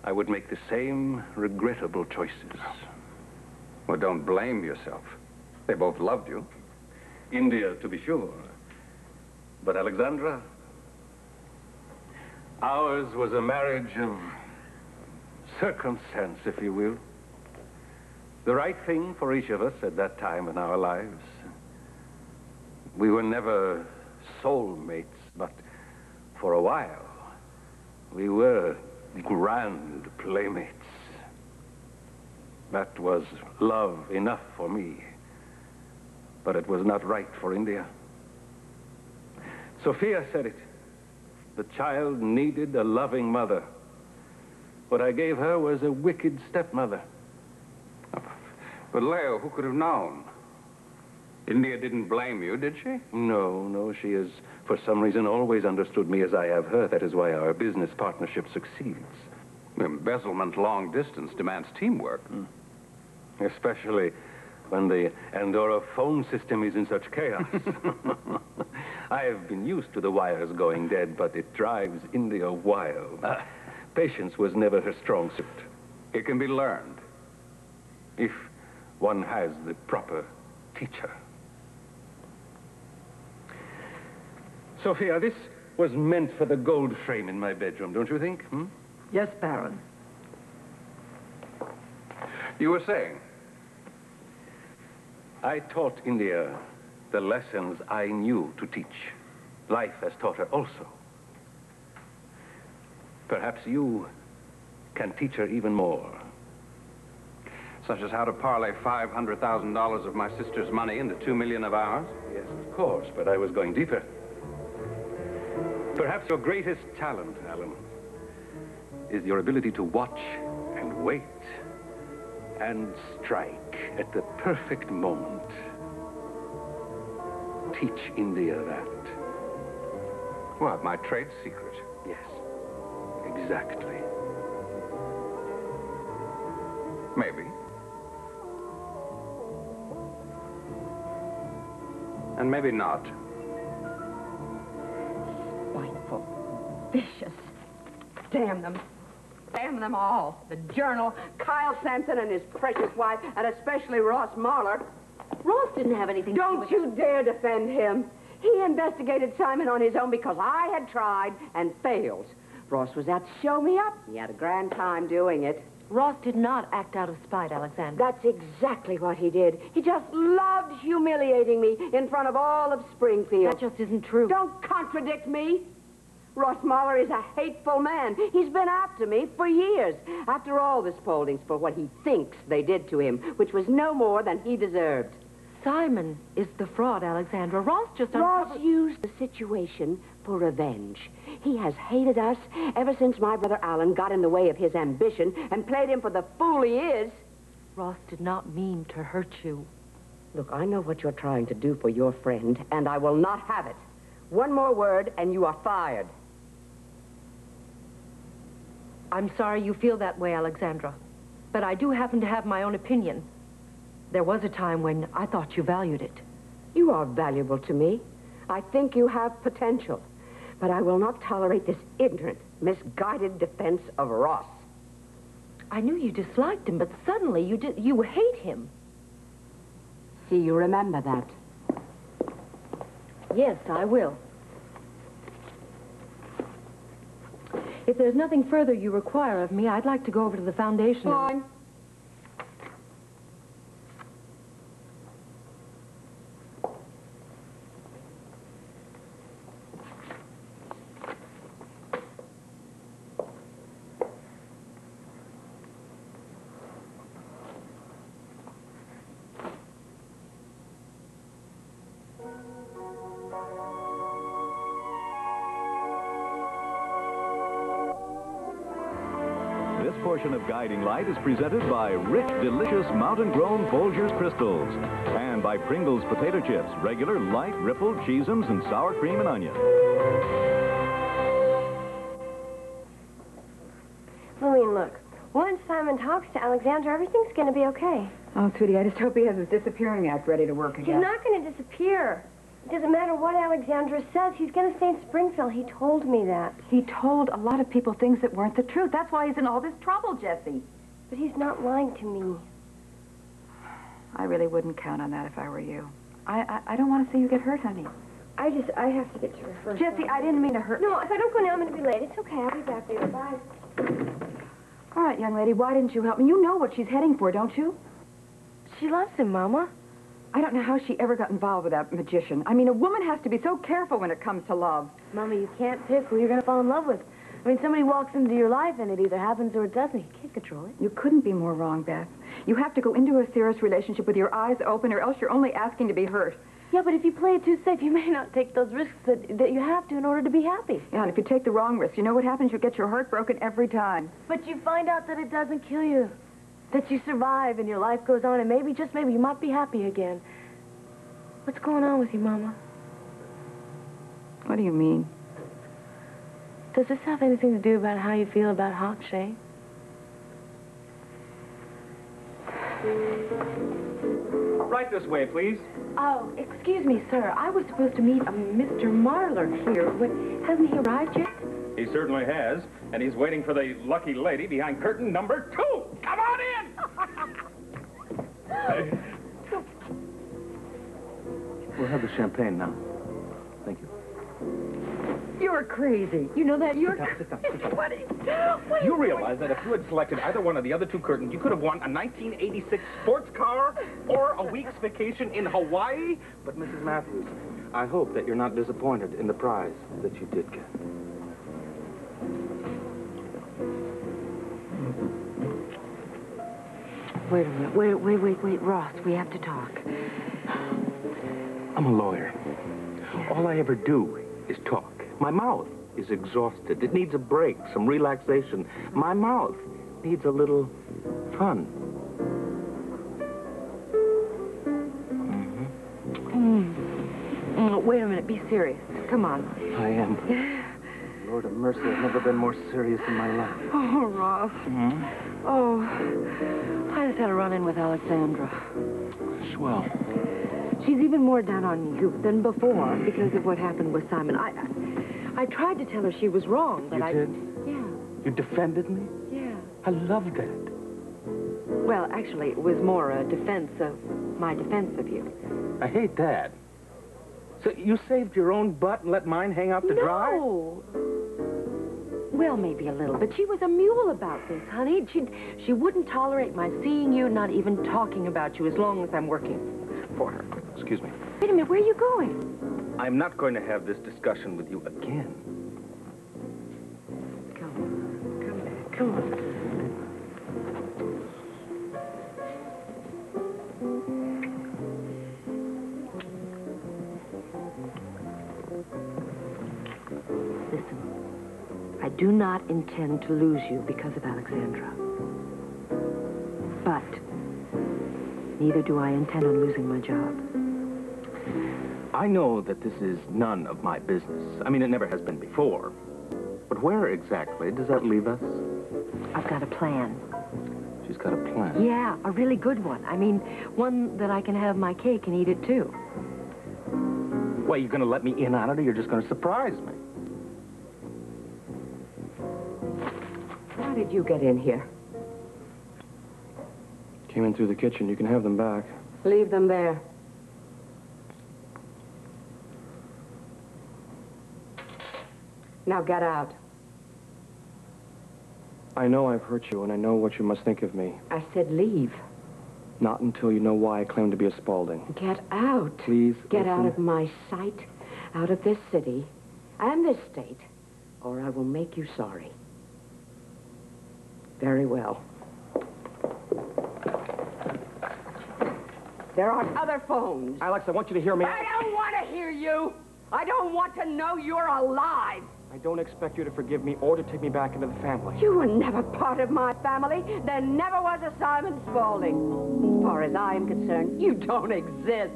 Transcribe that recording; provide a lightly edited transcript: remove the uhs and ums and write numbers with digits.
I would make the same regrettable choices. Well, don't blame yourself. They both loved you. India, to be sure. But Alexandra, ours was a marriage of circumstance, if you will. The right thing for each of us at that time in our lives. We were never soulmates, but for a while, we were grand playmates. That was love enough for me, but it was not right for India. Sophia said it. The child needed a loving mother. What I gave her was a wicked stepmother. But Leo, who could have known? India didn't blame you, did she? No, she has, for some reason, always understood me as I have her. That is why our business partnership succeeds. Embezzlement long distance demands teamwork. Especially when the Andorra phone system is in such chaos. I have been used to the wires going dead, but it drives India wild. Patience was never her strong suit. It can be learned. If one has the proper teacher. Sophia, this was meant for the gold frame in my bedroom, don't you think? Yes, Baron. You were saying? I taught India the lessons I knew to teach. Life has taught her also. Perhaps you can teach her even more. Such as how to parlay $500,000 of my sister's money into $2 million of ours? Yes, of course, but I was going deeper. Perhaps your greatest talent, Alan, is your ability to watch and wait and strike at the perfect moment. Teach India that. What, my trade secret? Yes, exactly. Maybe. And maybe not. Spiteful, vicious. Damn them. Damn them all. The Journal, Kyle Sampson and his precious wife, and especially Ross Marler. Ross didn't have anything to do with it. Don't you dare defend him. He investigated Simon on his own because I had tried and failed. Ross was out to show me up. He had a grand time doing it. Ross did not act out of spite, Alexandra. That's exactly what he did. He just loved humiliating me in front of all of Springfield. That just isn't true. Don't contradict me. Ross Mahler is a hateful man. He's been after me for years. After all the scoldings for what he thinks they did to him, which was no more than he deserved. Simon is the fraud, Alexandra. Ross just Ross used the situation for revenge. He has hated us ever since my brother Alan got in the way of his ambition and played him for the fool he is. Ross did not mean to hurt you. Look, I know what you're trying to do for your friend, and I will not have it. One more word, and you are fired. I'm sorry you feel that way, Alexandra. But I do happen to have my own opinion. There was a time when I thought you valued it. You are valuable to me. I think you have potential. But I will not tolerate this ignorant, misguided defense of Ross. I knew you disliked him, but suddenly you hate him. See, you remember that. Yes, I will. If there's nothing further you require of me, I'd like to go over to the foundation. Fine. This portion of Guiding Light is presented by rich, delicious mountain-grown Folgers crystals and by Pringles potato chips, regular, light, rippled, cheeseums, and sour cream and onion. Lillian, look. Once Simon talks to Alexandra, everything's going to be okay. Oh, sweetie, I just hope he has his disappearing act ready to work again. He's not going to disappear. doesn't matter what Alexandra says. He's going to stay in Springfield. He told me that. He told a lot of people things that weren't the truth. That's why he's in all this trouble, Jessie. But he's not lying to me. I really wouldn't count on that if I were you. I don't want to see you get hurt, honey. I have to get to her first. Jessie, I didn't mean to hurt. No, if I don't go now, I'm going to be late. It's okay. I'll be back later. Bye. All right, young lady, why didn't you help me? You know what she's heading for, don't you? She loves him, Mama. I don't know how she ever got involved with that magician. I mean, a woman has to be so careful when it comes to love. Mama, you can't pick who you're going to fall in love with. I mean, somebody walks into your life and it either happens or it doesn't. You can't control it. You couldn't be more wrong, Beth. You have to go into a serious relationship with your eyes open, or else you're only asking to be hurt. Yeah, but if you play it too safe, you may not take those risks that you have to in order to be happy. Yeah, and if you take the wrong risk, you know what happens? You get your heart broken every time. But you find out that it doesn't kill you, that you survive and your life goes on, and maybe, just maybe, you might be happy again. What's going on with you, Mama? What do you mean? Does this have anything to do about how you feel about Hawk, Shay? Right this way, please. Oh, excuse me, sir. I was supposed to meet a Mr. Marlar here. Hasn't he arrived yet? He certainly has, and he's waiting for the lucky lady behind curtain number 2. Come on in! We'll have the champagne now. Thank you. You're crazy. You know that? You're Sit down. What You realize that if you had selected either one of the other 2 curtains, you could have won a 1986 sports car or a week's vacation in Hawaii? But, Mrs. Matthews, I hope that you're not disappointed in the prize that you did get. Wait a minute. Wait, Ross. We have to talk. I'm a lawyer. All I ever do is talk. My mouth is exhausted. It needs a break, some relaxation. My mouth needs a little fun. Wait a minute. Be serious. Come on. I am. Lord of mercy, I've never been more serious in my life. Oh, Ross. Oh, I just had a run-in with Alexandra. Swell. She's even more down on you than before because of what happened with Simon. I tried to tell her she was wrong, but You did? Yeah. You defended me? Yeah. I love that. Well, actually, it was more a defense of my defense of you. I hate that. So you saved your own butt and let mine hang out to dry? No. Well, maybe a little, but she was a mule about this, honey. She wouldn't tolerate my seeing you, not even talking about you, as long as I'm working for her. Excuse me. Wait a minute, where are you going? I'm not going to have this discussion with you again. Come back, come on. Listen, I do not intend to lose you because of Alexandra. But neither do I intend on losing my job. I know that this is none of my business. I mean, it never has been before. But where exactly does that leave us? I've got a plan. She's got a plan. Yeah, a really good one. I mean, one that I can have my cake and eat it too. Well, you going to let me in on it, or you're just going to surprise me? How did you get in here? Came in through the kitchen. You can have them back. Leave them there. Now get out. I know I've hurt you, and I know what you must think of me. I said leave. Not until you know why I claim to be a Spaulding. Get out. Please, Get out listen. of my sight, out of this city, and this state, or I will make you sorry. Very well. There are other phones. Alex, I want you to hear me. I don't want to hear you. I don't want to know you're alive. I don't expect you to forgive me or to take me back into the family. You were never part of my family. There never was a Simon Spaulding. As far as I am concerned, you don't exist.